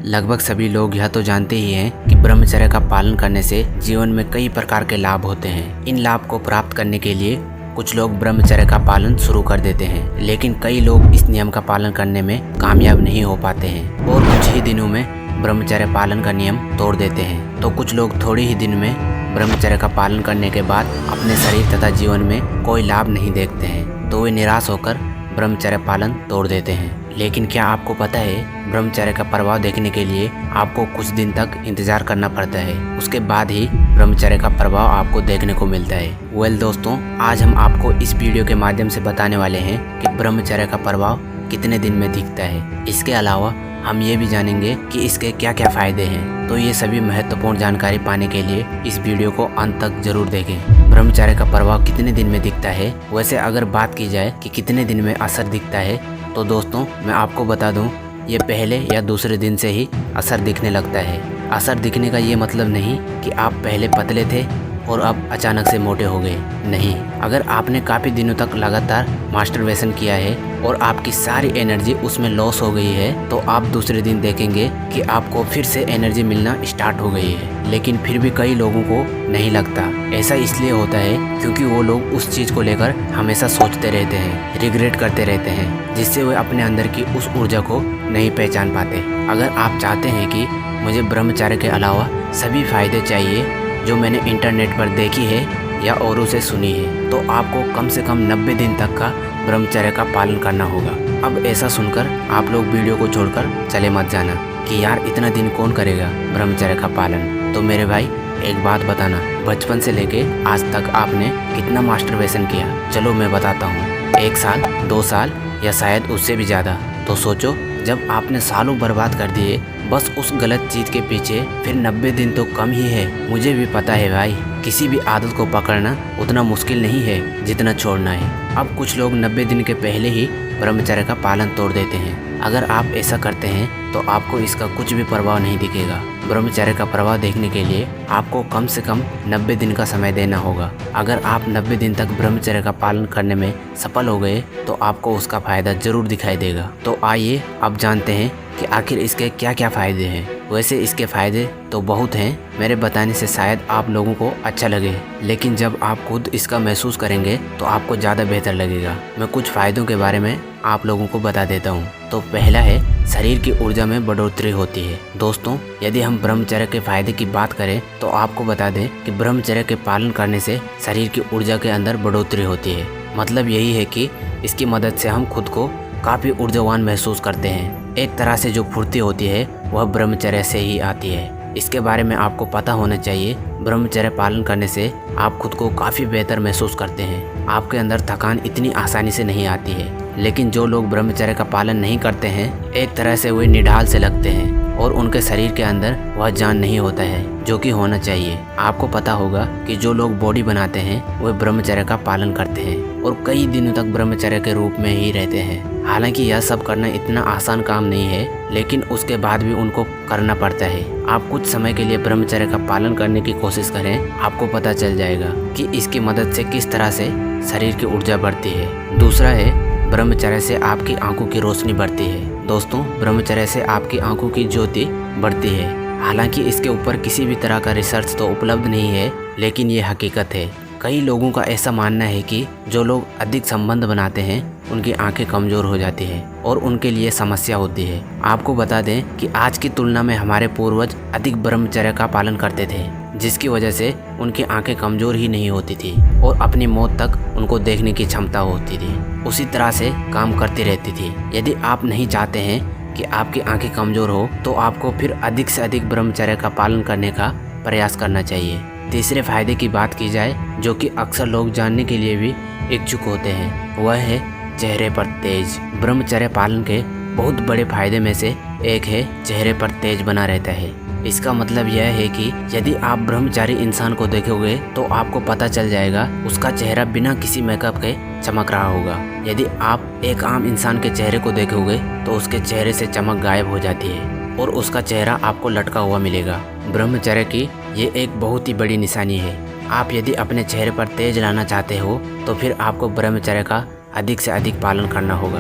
लगभग सभी लोग यह तो जानते ही हैं कि ब्रह्मचर्य का पालन करने से जीवन में कई प्रकार के लाभ होते हैं। इन लाभ को प्राप्त करने के लिए कुछ लोग ब्रह्मचर्य का पालन शुरू कर देते हैं, लेकिन कई लोग इस नियम का पालन करने में कामयाब नहीं हो पाते हैं और कुछ ही दिनों में ब्रह्मचर्य पालन का नियम तोड़ देते हैं। तो कुछ लोग थोड़े ही दिन में ब्रह्मचर्य का पालन करने के बाद अपने शरीर तथा जीवन में कोई लाभ नहीं देखते हैं, तो वे निराश होकर ब्रह्मचर्य पालन तोड़ देते हैं। लेकिन क्या आपको पता है, ब्रह्मचर्य का प्रभाव देखने के लिए आपको कुछ दिन तक इंतजार करना पड़ता है, उसके बाद ही ब्रह्मचर्य का प्रभाव आपको देखने को मिलता है। दोस्तों, आज हम आपको इस वीडियो के माध्यम से बताने वाले हैं कि ब्रह्मचर्य का प्रभाव कितने दिन में दिखता है। इसके अलावा हम ये भी जानेंगे कि इसके क्या क्या फायदे हैं। तो ये सभी महत्वपूर्ण जानकारी पाने के लिए इस वीडियो को अंत तक जरूर देखें। ब्रह्मचर्य का प्रभाव कितने दिन में दिखता है, वैसे अगर बात की जाए कि कितने दिन में असर दिखता है, तो दोस्तों मैं आपको बता दूं, ये पहले या दूसरे दिन से ही असर दिखने लगता है। असर दिखने का ये मतलब नहीं कि आप पहले पतले थे और अब अचानक से मोटे हो गए, नहीं। अगर आपने काफ़ी दिनों तक लगातार मास्टरबेशन किया है और आपकी सारी एनर्जी उसमें लॉस हो गई है, तो आप दूसरे दिन देखेंगे कि आपको फिर से एनर्जी मिलना स्टार्ट हो गई है। लेकिन फिर भी कई लोगों को नहीं लगता। ऐसा इसलिए होता है क्योंकि वो लोग उस चीज़ को लेकर हमेशा सोचते रहते हैं, रिग्रेट करते रहते हैं, जिससे वे अपने अंदर की उस ऊर्जा को नहीं पहचान पाते। अगर आप चाहते हैं कि मुझे ब्रह्मचर्य के अलावा सभी फायदे चाहिए जो मैंने इंटरनेट पर देखी है या औरों से सुनी है, तो आपको कम से कम 90 दिन तक का ब्रह्मचर्य का पालन करना होगा। अब ऐसा सुनकर आप लोग वीडियो को छोड़कर चले मत जाना कि यार इतना दिन कौन करेगा ब्रह्मचर्य का पालन। तो मेरे भाई, एक बात बताना, बचपन से लेके आज तक आपने कितना मास्टरबेशन किया? चलो मैं बताता हूँ, 1 साल, 2 साल या शायद उससे भी ज़्यादा। तो सोचो, जब आपने सालों बर्बाद कर दिए बस उस गलत चीज़ के पीछे, फिर 90 दिन तो कम ही है। मुझे भी पता है भाई, किसी भी आदत को पकड़ना उतना मुश्किल नहीं है जितना छोड़ना है। अब कुछ लोग 90 दिन के पहले ही ब्रह्मचर्य का पालन तोड़ देते हैं। अगर आप ऐसा करते हैं तो आपको इसका कुछ भी प्रभाव नहीं दिखेगा। ब्रह्मचर्य का प्रभाव देखने के लिए आपको कम से कम 90 दिन का समय देना होगा। अगर आप 90 दिन तक ब्रह्मचर्य का पालन करने में सफल हो गए तो आपको उसका फायदा जरूर दिखाई देगा। तो आइए अब जानते हैं कि आखिर इसके क्या क्या फ़ायदे हैं। वैसे इसके फ़ायदे तो बहुत हैं, मेरे बताने से शायद आप लोगों को अच्छा लगे, लेकिन जब आप खुद इसका महसूस करेंगे तो आपको ज़्यादा बेहतर लगेगा। मैं कुछ फ़ायदों के बारे में आप लोगों को बता देता हूँ। तो पहला है, शरीर की ऊर्जा में बढ़ोतरी होती है। दोस्तों, यदि हम ब्रह्मचर्य के फायदे की बात करें तो आपको बता दें कि ब्रह्मचर्य के पालन करने से शरीर की ऊर्जा के अंदर बढ़ोतरी होती है। मतलब यही है कि इसकी मदद से हम खुद को काफ़ी ऊर्जावान महसूस करते हैं। एक तरह से जो फुर्ती होती है वह ब्रह्मचर्य से ही आती है। इसके बारे में आपको पता होना चाहिए। ब्रह्मचर्य पालन करने से आप खुद को काफ़ी बेहतर महसूस करते हैं। आपके अंदर थकान इतनी आसानी से नहीं आती है। लेकिन जो लोग ब्रह्मचर्य का पालन नहीं करते हैं, एक तरह से वे निढाल से लगते हैं और उनके शरीर के अंदर वह जान नहीं होता है जो कि होना चाहिए। आपको पता होगा कि जो लोग बॉडी बनाते हैं वे ब्रह्मचर्य का पालन करते हैं और कई दिनों तक ब्रह्मचर्य के रूप में ही रहते हैं। हालांकि यह सब करना इतना आसान काम नहीं है, लेकिन उसके बाद भी उनको करना पड़ता है। आप कुछ समय के लिए ब्रह्मचर्य का पालन करने की कोशिश करें, आपको पता चल जाएगा कि इसकी मदद से किस तरह से शरीर की ऊर्जा बढ़ती है। दूसरा है, ब्रह्मचर्य से आपकी आंखों की रोशनी बढ़ती है। दोस्तों, ब्रह्मचर्य से आपकी आंखों की ज्योति बढ़ती है। हालांकि इसके ऊपर किसी भी तरह का रिसर्च तो उपलब्ध नहीं है, लेकिन ये हकीकत है। कई लोगों का ऐसा मानना है कि जो लोग अधिक संबंध बनाते हैं उनकी आंखें कमज़ोर हो जाती हैं और उनके लिए समस्या होती है। आपको बता दें कि आज की तुलना में हमारे पूर्वज अधिक ब्रह्मचर्य का पालन करते थे, जिसकी वजह से उनकी आंखें कमज़ोर ही नहीं होती थी और अपनी मौत तक उनको देखने की क्षमता होती थी, उसी तरह से काम करती रहती थी। यदि आप नहीं चाहते हैं कि आपकी आंखें कमज़ोर हो तो आपको फिर अधिक से अधिक ब्रह्मचर्य का पालन करने का प्रयास करना चाहिए। तीसरे फायदे की बात की जाए, जो कि अक्सर लोग जानने के लिए भी इच्छुक होते हैं, वह है चेहरे पर तेज। ब्रह्मचर्य पालन के बहुत बड़े फायदे में से एक है चेहरे पर तेज बना रहता है। इसका मतलब यह है कि यदि आप ब्रह्मचारी इंसान को देखोगे तो आपको पता चल जाएगा उसका चेहरा बिना किसी मेकअप के चमक रहा होगा। यदि आप एक आम इंसान के चेहरे को देखोगे तो उसके चेहरे से चमक गायब हो जाती है और उसका चेहरा आपको लटका हुआ मिलेगा। ब्रह्मचर्य की ये एक बहुत ही बड़ी निशानी है। आप यदि अपने चेहरे पर तेज लाना चाहते हो तो फिर आपको ब्रह्मचर्य का अधिक से अधिक पालन करना होगा।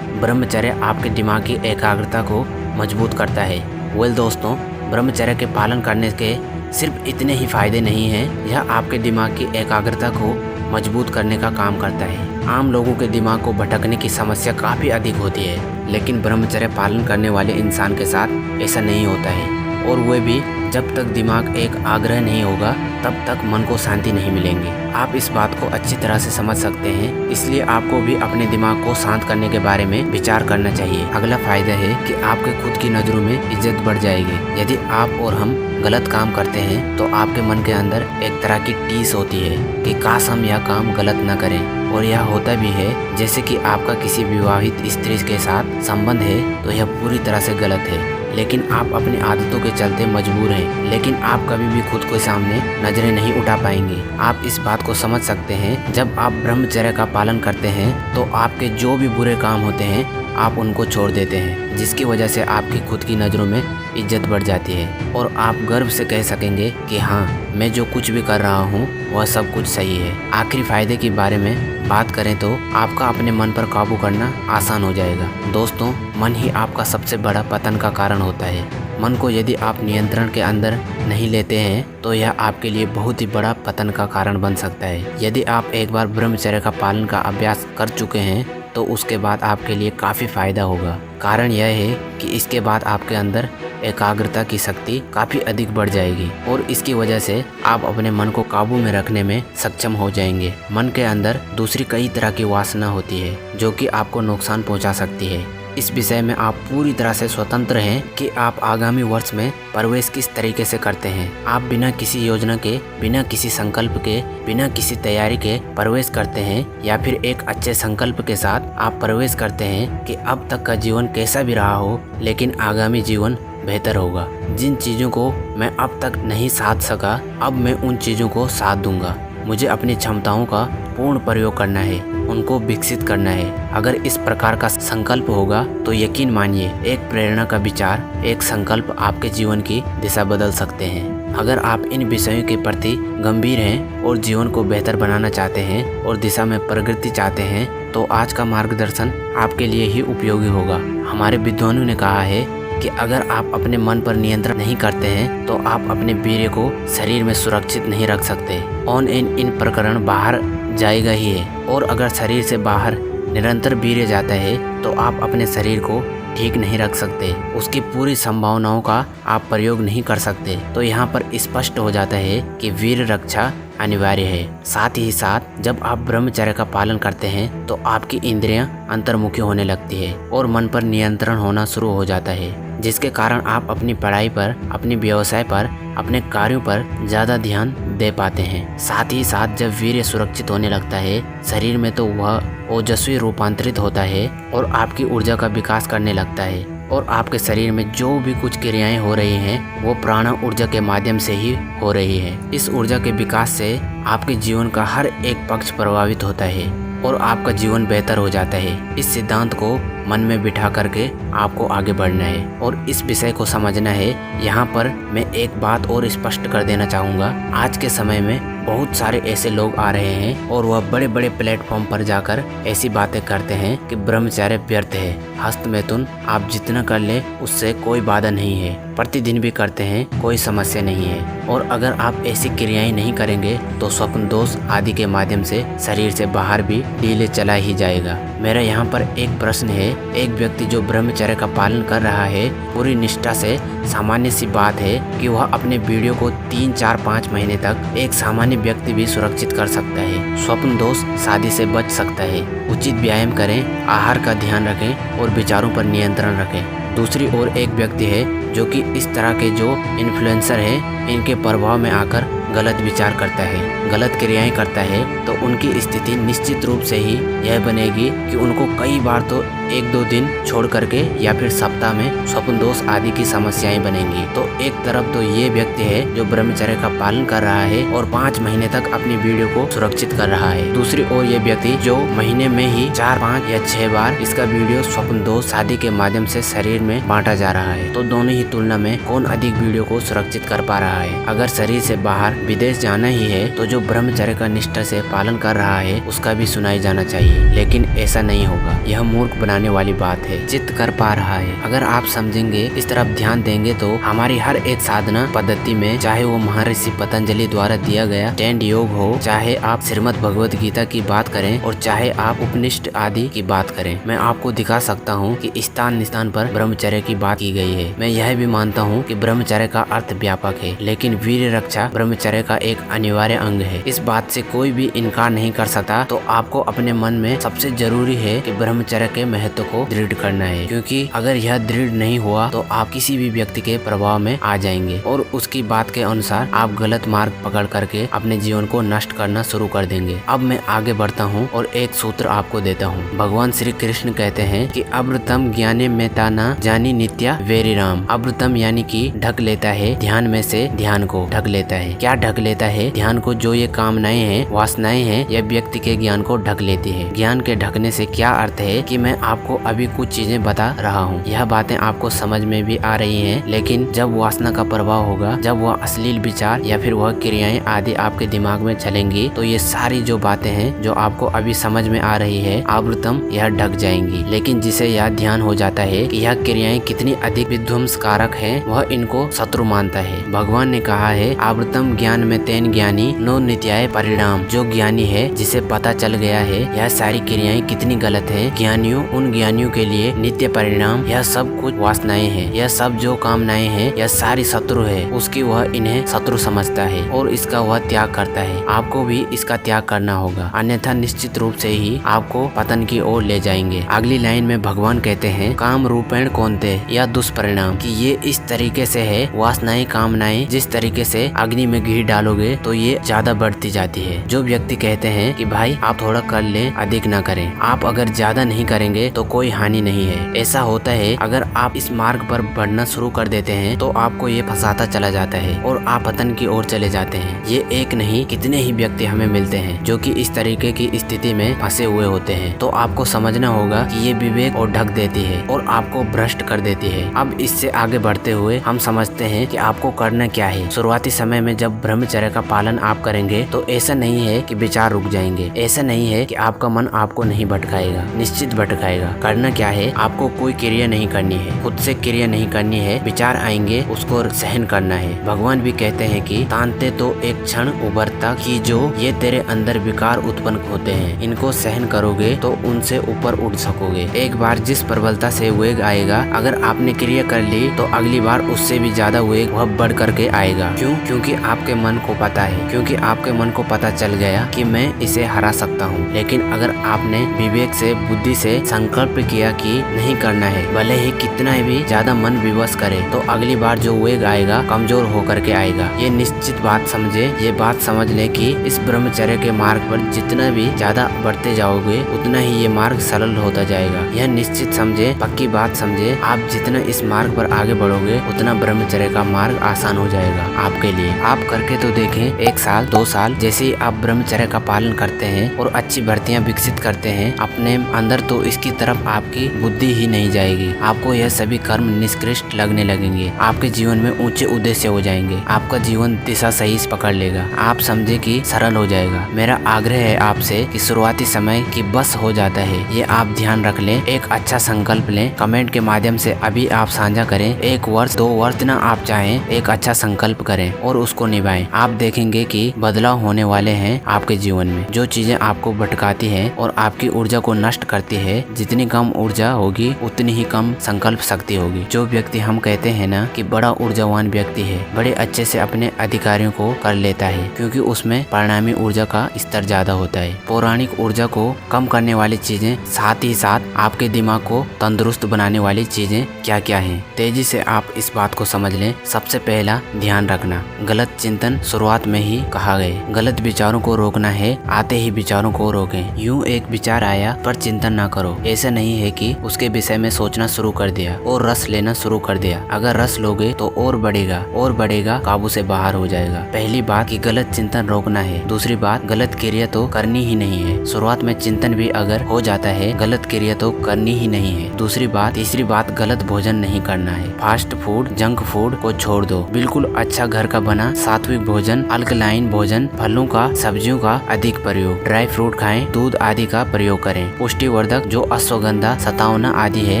ब्रह्मचर्य आपके दिमाग की एकाग्रता को मजबूत करता है। वेल दोस्तों, ब्रह्मचर्य के पालन करने के सिर्फ इतने ही फायदे नहीं हैं, यह आपके दिमाग की एकाग्रता को मजबूत करने का काम करता है। आम लोगों के दिमाग को भटकने की समस्या काफ़ी अधिक होती है, लेकिन ब्रह्मचर्य पालन करने वाले इंसान के साथ ऐसा नहीं होता है, और वह भी जब तक दिमाग एक आग्रह नहीं होगा तब तक मन को शांति नहीं मिलेंगी। आप इस बात को अच्छी तरह से समझ सकते हैं, इसलिए आपको भी अपने दिमाग को शांत करने के बारे में विचार करना चाहिए। अगला फायदा है कि आपके खुद की नज़रों में इज्जत बढ़ जाएगी। यदि आप और हम गलत काम करते हैं तो आपके मन के अंदर एक तरह की टीस होती है कि काश हम यह काम गलत न करें, और यह होता भी है। जैसे कि आपका किसी विवाहित स्त्री के साथ संबंध है तो यह पूरी तरह से गलत है, लेकिन आप अपनी आदतों के चलते मजबूर हैं, लेकिन आप कभी भी खुद के सामने नजरें नहीं उठा पाएंगे। आप इस बात को समझ सकते हैं, जब आप ब्रह्मचर्य का पालन करते हैं तो आपके जो भी बुरे काम होते हैं आप उनको छोड़ देते हैं, जिसकी वजह से आपकी खुद की नज़रों में इज्जत बढ़ जाती है और आप गर्व से कह सकेंगे कि हाँ, मैं जो कुछ भी कर रहा हूँ वह सब कुछ सही है। आखिरी फायदे के बारे में बात करें तो आपका अपने मन पर काबू करना आसान हो जाएगा। दोस्तों, मन ही आपका सबसे बड़ा पतन का कारण होता है। मन को यदि आप नियंत्रण के अंदर नहीं लेते हैं तो यह आपके लिए बहुत ही बड़ा पतन का कारण बन सकता है। यदि आप एक बार ब्रह्मचर्य का पालन का अभ्यास कर चुके हैं तो उसके बाद आपके लिए काफ़ी फायदा होगा। कारण यह है कि इसके बाद आपके अंदर एकाग्रता की शक्ति काफ़ी अधिक बढ़ जाएगी और इसकी वजह से आप अपने मन को काबू में रखने में सक्षम हो जाएंगे। मन के अंदर दूसरी कई तरह की वासना होती है जो कि आपको नुकसान पहुंचा सकती है। इस विषय में आप पूरी तरह से स्वतंत्र हैं कि आप आगामी वर्ष में प्रवेश किस तरीके से करते हैं। आप बिना किसी योजना के, बिना किसी संकल्प के, बिना किसी तैयारी के प्रवेश करते हैं, या फिर एक अच्छे संकल्प के साथ आप प्रवेश करते हैं कि अब तक का जीवन कैसा भी रहा हो लेकिन आगामी जीवन बेहतर होगा। जिन चीज़ों को मैं अब तक नहीं साध सका, अब मैं उन चीज़ों को साध दूंगा। मुझे अपनी क्षमताओं का पूर्ण प्रयोग करना है, उनको विकसित करना है। अगर इस प्रकार का संकल्प होगा तो यकीन मानिए, एक प्रेरणा का विचार, एक संकल्प आपके जीवन की दिशा बदल सकते हैं। अगर आप इन विषयों के प्रति गंभीर हैं और जीवन को बेहतर बनाना चाहते हैं और दिशा में प्रगति चाहते हैं तो आज का मार्गदर्शन आपके लिए ही उपयोगी होगा। हमारे विद्वानों ने कहा है कि अगर आप अपने मन पर नियंत्रण नहीं करते हैं तो आप अपने वीर्य को शरीर में सुरक्षित नहीं रख सकते। ऑन एंड इन प्रकरण बाहर जाएगा ही है, और अगर शरीर से बाहर निरंतर वीर्य जाता है तो आप अपने शरीर को ठीक नहीं रख सकते, उसकी पूरी संभावनाओं का आप प्रयोग नहीं कर सकते। तो यहाँ पर स्पष्ट हो जाता है कि वीर्य रक्षा अनिवार्य है। साथ ही साथ जब आप ब्रह्मचर्य का पालन करते हैं तो आपकी इंद्रियां अंतर्मुखी होने लगती है और मन पर नियंत्रण होना शुरू हो जाता है, जिसके कारण आप अपनी पढ़ाई पर, अपनी व्यवसाय पर, अपने कार्यों पर ज़्यादा ध्यान दे पाते हैं। साथ ही साथ जब वीर्य सुरक्षित होने लगता है शरीर में तो वह ओजस्वी रूपांतरित होता है और आपकी ऊर्जा का विकास करने लगता है, और आपके शरीर में जो भी कुछ क्रियाएं हो रही हैं वो प्राण ऊर्जा के माध्यम से ही हो रही है। इस ऊर्जा के विकास से आपके जीवन का हर एक पक्ष प्रभावित होता है और आपका जीवन बेहतर हो जाता है। इस सिद्धांत को मन में बिठा करके आपको आगे बढ़ना है और इस विषय को समझना है। यहाँ पर मैं एक बात और स्पष्ट कर देना चाहूँगा, आज के समय में बहुत सारे ऐसे लोग आ रहे हैं और वह बड़े बड़े प्लेटफॉर्म पर जाकर ऐसी बातें करते हैं कि ब्रह्मचर्य व्यर्थ है, हस्तमैथुन आप जितना कर ले उससे कोई बाधा नहीं है, प्रतिदिन भी करते हैं कोई समस्या नहीं है, और अगर आप ऐसी क्रियाएं नहीं करेंगे तो स्वप्न दोष आदि के माध्यम से शरीर से बाहर भी ढीले चला ही जाएगा। मेरा यहाँ पर एक प्रश्न है, एक व्यक्ति जो ब्रह्मचर्य का पालन कर रहा है पूरी निष्ठा से, सामान्य सी बात है कि वह अपने वीडियो को 3, 4, 5 महीने तक एक सामान्य व्यक्ति भी सुरक्षित कर सकता है, स्वप्न दोष शादी से बच सकता है। उचित व्यायाम करें, आहार का ध्यान रखें और विचारों पर नियंत्रण रखें। दूसरी ओर एक व्यक्ति है जो कि इस तरह के जो इन्फ्लुएंसर हैं इनके प्रभाव में आकर गलत विचार करता है, गलत क्रियाएं करता है, तो उनकी स्थिति निश्चित रूप से ही यह बनेगी कि उनको कई बार तो 1-2 दिन छोड़ करके या फिर सप्ताह में स्वप्न दोष आदि की समस्याएं बनेंगी। तो एक तरफ तो ये व्यक्ति है जो ब्रह्मचर्य का पालन कर रहा है और 5 महीने तक अपनी वीडियो को सुरक्षित कर रहा है। दूसरी ओर ये व्यक्ति जो महीने में ही 4, 5 या 6 बार इसका वीडियो स्वप्न दोष आदि के माध्यम से शरीर में बांटा जा रहा है। तो दोनों ही ही तुलना में कौन अधिक वीडियो को सुरक्षित कर पा रहा है। अगर शरीर से बाहर विदेश जाना ही है तो जो ब्रह्मचर्य का निष्ठा से पालन कर रहा है उसका भी सुनाई जाना चाहिए, लेकिन ऐसा नहीं होगा। यह मूर्ख बनाने वाली बात है। चित्त कर पा रहा है। अगर आप समझेंगे, इस तरफ ध्यान देंगे तो हमारी हर एक साधना पद्धति में, चाहे वो महर्षि पतंजलि द्वारा दिया गया स्टैंड योग हो, चाहे आप श्रीमद् भगवत गीता की बात करें और चाहे आप उपनिषद आदि की बात करें, मैं आपको दिखा सकता हूँ कि स्थान स्थान पर ब्रह्मचर्य की बात की गई है। मैं यह भी मानता हूँ कि ब्रह्मचर्य का अर्थ व्यापक है, लेकिन वीर रक्षा ब्रह्मचर्य का एक अनिवार्य अंग है। इस बात से कोई भी इनकार नहीं कर सकता। तो आपको अपने मन में सबसे जरूरी है कि ब्रह्मचर्य के महत्व को दृढ़ करना है, क्योंकि अगर यह दृढ़ नहीं हुआ तो आप किसी भी व्यक्ति के प्रभाव में आ जाएंगे और उसकी बात के अनुसार आप गलत मार्ग पकड़ करके अपने जीवन को नष्ट करना शुरू कर देंगे। अब मैं आगे बढ़ता हूँ और एक सूत्र आपको देता हूँ। भगवान श्री कृष्ण कहते हैं कि अमृतम ज्ञाने में ताना जानी नित्या वेरी राम। अमृतम यानी कि ढक लेता है ध्यान में से, ध्यान को ढक लेता है। क्या ढक लेता है? ध्यान को जो ये कामनाएं हैं, वासनाएं हैं, यह व्यक्ति के ज्ञान को ढक लेती है। ज्ञान के ढकने से क्या अर्थ है कि मैं आपको अभी कुछ चीजें बता रहा हूँ, यह बातें आपको समझ में भी आ रही हैं, लेकिन जब वासना का प्रभाव होगा, जब वह अश्लील विचार या फिर वह क्रियाएं आदि आपके दिमाग में चलेंगी, तो ये सारी जो बातें हैं जो आपको अभी समझ में आ रही है आवृतम, यह ढक जाएंगी। लेकिन जिसे यह ध्यान हो जाता है कि यह क्रियाएं कितनी अधिक विध्वंसकारक हैं, वह इनको शत्रु मानता है। भगवान ने कहा है आवृतम ज्ञान में तेन ज्ञानी नो नित्याय परिणाम। जो ज्ञानी है, जिसे पता चल गया है यह सारी क्रियाएं कितनी गलत हैं, ज्ञानियों, उन ज्ञानियों के लिए नित्य परिणाम यह सब कुछ वासनाएं हैं, यह सब जो कामनाएं हैं, यह सारी शत्रु है। उसकी वह इन्हें शत्रु समझता है और इसका वह त्याग करता है। आपको भी इसका त्याग करना होगा, अन्यथा निश्चित रूप से ही आपको पतन की ओर ले जाएंगे। अगली लाइन में भगवान कहते हैं काम रूपेण कौनते या दुष्परिणाम, कि ये इस तरीके से है, वासनाएं कामनाएं जिस तरीके से अग्नि में घी डालोगे तो ये ज्यादा बढ़ती जाती है। जो व्यक्ति कहते हैं कि भाई आप थोड़ा कर लें, अधिक ना करें, आप अगर ज्यादा नहीं करेंगे तो कोई हानि नहीं है। ऐसा होता है, अगर आप इस मार्ग पर बढ़ना शुरू कर देते हैं तो आपको ये फंसाता चला जाता है और आप पतन की ओर चले जाते हैं। ये एक नहीं कितने ही व्यक्ति हमें मिलते हैं जो कि इस तरीके की स्थिति में फंसे हुए होते हैं। तो आपको समझना होगा कि ये विवेक और ढक देती है और आपको भ्रष्ट कर देती है। अब इससे आगे बढ़ते हुए हम समझते हैं कि आपको करना क्या है। शुरुआती समय में जब ब्रह्मचर्य का पालन आप करेंगे तो ऐसा नहीं है कि विचार रुक जाएंगे, ऐसा नहीं है कि आपका मन आपको नहीं भटकाएगा, निश्चित भटकाएगा। करना क्या है, आपको कोई क्रिया नहीं करनी है, खुद से क्रिया नहीं करनी है। विचार आएंगे उसको सहन करना है। भगवान भी कहते हैं कि तानते तो एक क्षण उभरता कि जो ये तेरे अंदर विकार उत्पन्न होते हैं, इनको सहन करोगे तो उनसे ऊपर उठ सकोगे। एक बार जिस प्रबलता से वेग आएगा, अगर आपने क्रिया कर ली तो अगली बार उससे भी ज्यादा वेग वह बढ़ करके आएगा। क्यों? क्योंकि आपके मन को पता है, क्योंकि आपके मन को पता चल गया कि मैं इसे हरा सकता हूँ। लेकिन अगर आपने विवेक से, बुद्धि से संकल्प किया कि नहीं करना है, भले ही कितना भी ज्यादा मन विवश करे, तो अगली बार जो वेग आएगा कमजोर होकर के आएगा। ये निश्चित बात समझे, ये बात समझ ले कि इस ब्रह्मचर्य के मार्ग पर जितना भी ज्यादा बढ़ते जाओगे उतना ही ये मार्ग सरल होता जाएगा। यह निश्चित समझे, पक्की बात समझे, आप जितना इस मार्ग पर आगे बढ़ोगे उतना ब्रह्मचर्य का मार्ग आसान हो जाएगा आपके लिए। आप करके तो देखें, 1 साल 2 साल जैसे ही आप ब्रह्मचर्य का पालन करते हैं और अच्छी भर्तियां विकसित करते हैं अपने अंदर, तो इसकी तरफ आपकी बुद्धि ही नहीं जाएगी। आपको यह सभी कर्म निष्कृष्ट लगने लगेंगे, आपके जीवन में ऊंचे उद्देश्य हो जाएंगे, आपका जीवन दिशा सही पकड़ लेगा, आप समझे कि सरल हो जाएगा। मेरा आग्रह है आपसे कि शुरुआती समय की बस हो जाता है, ये आप ध्यान रख लें। एक अच्छा संकल्प लें, कमेंट के माध्यम से अभी आप साझा करें। 1 वर्ष 2 वर्ष जितना आप चाहें एक अच्छा संकल्प करें और उसको निभाएं। आप देखेंगे कि बदलाव होने वाले हैं आपके जीवन में। जो चीजें आपको भटकाती हैं और आपकी ऊर्जा को नष्ट करती है, जितनी कम ऊर्जा होगी उतनी ही कम संकल्प शक्ति होगी। जो व्यक्ति हम कहते हैं ना कि बड़ा ऊर्जावान व्यक्ति है, बड़े अच्छे से अपने अधिकारियों को कर लेता है, क्योंकि उसमें परिणामी ऊर्जा का स्तर ज्यादा होता है। पौराणिक ऊर्जा को कम करने वाली चीजें, साथ ही साथ आपके दिमाग को तंदुरुस्त बनाने वाली चीजें क्या क्या हैं, तेजी से आप इस बात को समझ लें। सबसे पहला, ध्यान रखना, गलत चिंतन शुरुआत में ही कहा गए, गलत विचारों को रोकना है, आते ही विचारों को रोकें। यूं एक विचार आया पर चिंतन ना करो। ऐसा नहीं है कि उसके विषय में सोचना शुरू कर दिया और रस लेना शुरू कर दिया। अगर रस लोगे तो और बढ़ेगा, काबू से बाहर हो जाएगा। पहली बात कि गलत चिंतन रोकना है। दूसरी बात, गलत क्रिया तो करनी ही नहीं है। शुरुआत में चिंतन भी अगर हो जाता है, गलत क्रिया तो करनी ही नहीं है। दूसरी बात, तीसरी बात, गलत भोजन नहीं करना है। फास्ट फूड, जंक फूड को छोड़ दो। बिल्कुल अच्छा घर का बना सात्विक भोजन, अल्कलाइन भोजन, फलों का, सब्जियों का अधिक प्रयोग, ड्राई फ्रूट खाएं, दूध आदि का प्रयोग करें। पुष्टिवर्धक जो अश्वगंधा, सतावना आदि है,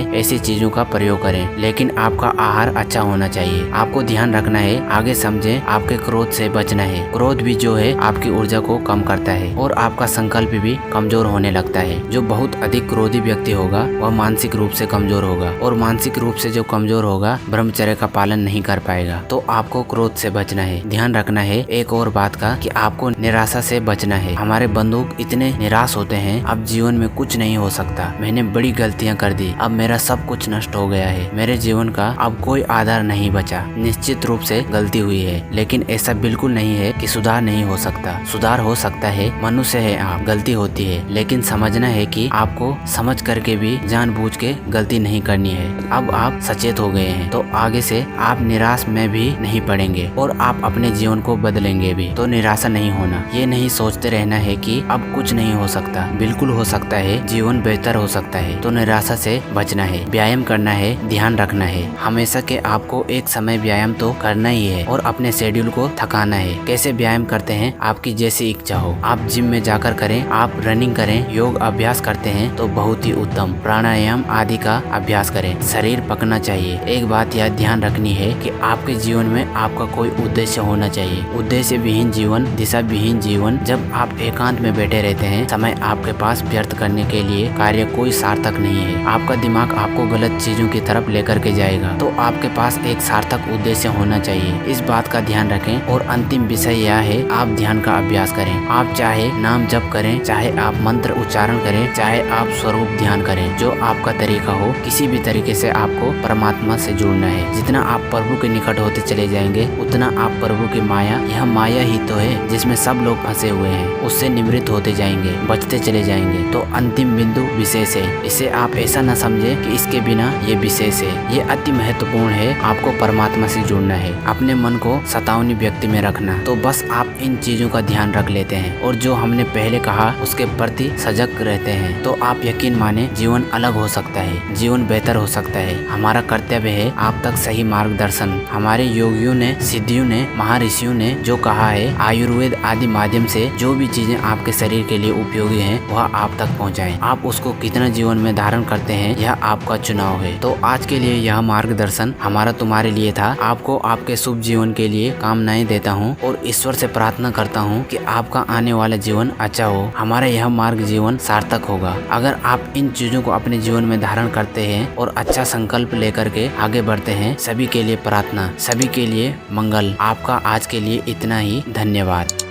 ऐसी चीजों का प्रयोग करें। लेकिन आपका आहार अच्छा होना चाहिए। आपको ध्यान रखना है, आगे समझे, आपके क्रोध से बचना है। क्रोध भी जो है आपकी ऊर्जा को कम करता है और आपका संकल्प भी कमजोर होने लगता है। जो बहुत अधिक क्रोधी व्यक्ति होगा वह मानसिक रूप से कमजोर होगा और मानसिक रूप से जो कमजोर होगा ब्रह्मचर्य का पालन नहीं कर पाएगा। तो आपको क्रोध से बचना है। ध्यान रखना है एक और बात का कि आपको निराशा से बचना है। हमारे बंधु इतने निराश होते हैं, अब जीवन में कुछ नहीं हो सकता, मैंने बड़ी गलतियां कर दी, अब मेरा सब कुछ नष्ट हो गया है, मेरे जीवन का अब कोई आधार नहीं बचा। निश्चित रूप से गलती हुई है, लेकिन ऐसा बिल्कुल नहीं है कि सुधार नहीं हो सकता। सुधार हो सकता है, मनुष्य है आप, गलती होती है, लेकिन समझना है कि आपको समझ करके भी जानबूझ के गलती नहीं करनी है। अब आप सचेत हो गए हैं तो आगे से आप निराश में भी नहीं पड़ेंगे और आप अपने जीवन को बदलेंगे भी। तो निराशा नहीं होना, ये नहीं सोचते रहना है कि अब कुछ नहीं हो सकता। बिल्कुल हो सकता है, जीवन बेहतर हो सकता है। तो निराशा से बचना है, व्यायाम करना है, ध्यान रखना है हमेशा के आपको एक समय व्यायाम तो करना ही है और अपने शेड्यूल को थकाना है। कैसे व्यायाम करते हैं, आपकी जैसी इच्छा हो। आप जिम में जाकर करें, आप रनिंग करें, योग अभ्यास करते हैं तो बहुत ही उत्तम, प्राणायाम आदि का अभ्यास करें। शरीर पकना चाहिए। एक बात याद ध्यान रखनी है कि आपके जीवन में आपका कोई उद्देश्य होना चाहिए। उद्देश्य विहीन जीवन, दिशा विहीन जीवन। जब आप एकांत में बैठे रहते हैं, समय आपके पास व्यर्थ करने के लिए कार्य कोई सार्थक नहीं है। आपका दिमाग आपको गलत चीजों की तरफ लेकर के जाएगा। तो आपके पास एक सार्थक उद्देश्य होना चाहिए, इस बात का ध्यान रखें। और अंतिम विषय यह है, आप ध्यान का अभ्यास करें। आप चाहे नाम जप करें, चाहे आप मंत्र उच्चारण करें, चाहे आप स्वरूप ध्यान करें, जो आपका तरीका हो, किसी भी तरीके से आपको परमात्मा से जुड़ना है। जितना आप प्रभु के निकट होते चले जाएंगे, उतना आप प्रभु की माया, यह माया ही तो है जिसमें सब लोग फंसे हुए हैं, उससे निवृत्त होते जाएंगे, बचते चले जाएंगे। तो अंतिम बिंदु विशेष है, इसे आप ऐसा न समझे कि इसके बिना ये विशेष है। ये अति महत्वपूर्ण है। आपको परमात्मा से जुड़ना है, अपने मन को सतावनी व्यक्ति में रखना। तो बस आप इन चीजों का ध्यान रख लेते हैं और जो हमने पहले कहा उसके प्रति सजग रहते हैं, तो आप यकीन माने जीवन अलग हो सकता है, जीवन बेहतर हो सकता है। हमारा कर्तव्य है आप तक सही मार्गदर्शन। हमारे योगियों ने, सिद्धियों ने, महर्षियों ने जो कहा है, आयुर्वेद आदि माध्यम से जो भी चीजें आपके शरीर के लिए उपयोगी हैं, वह आप तक पहुंचाएं। आप उसको कितना जीवन में धारण करते हैं, यह आपका चुनाव है। तो आज के लिए यह मार्गदर्शन हमारा तुम्हारे लिए था। आपको आपके शुभ जीवन के लिए कामनाएं देता हूँ और ईश्वर से प्रार्थना करता हूँ कि आपका आने वाला जीवन अच्छा हो, हमारा यह मार्ग जीवन सार्थक होगा। अगर आप इन चीजों को अपने जीवन में धारण करते हैं और अच्छा संकल्प लेकर के आगे बढ़ते हैं। सभी के लिए प्रार्थना, सभी के लिए मंगल। आपका आज के लिए इतना ही, धन्यवाद।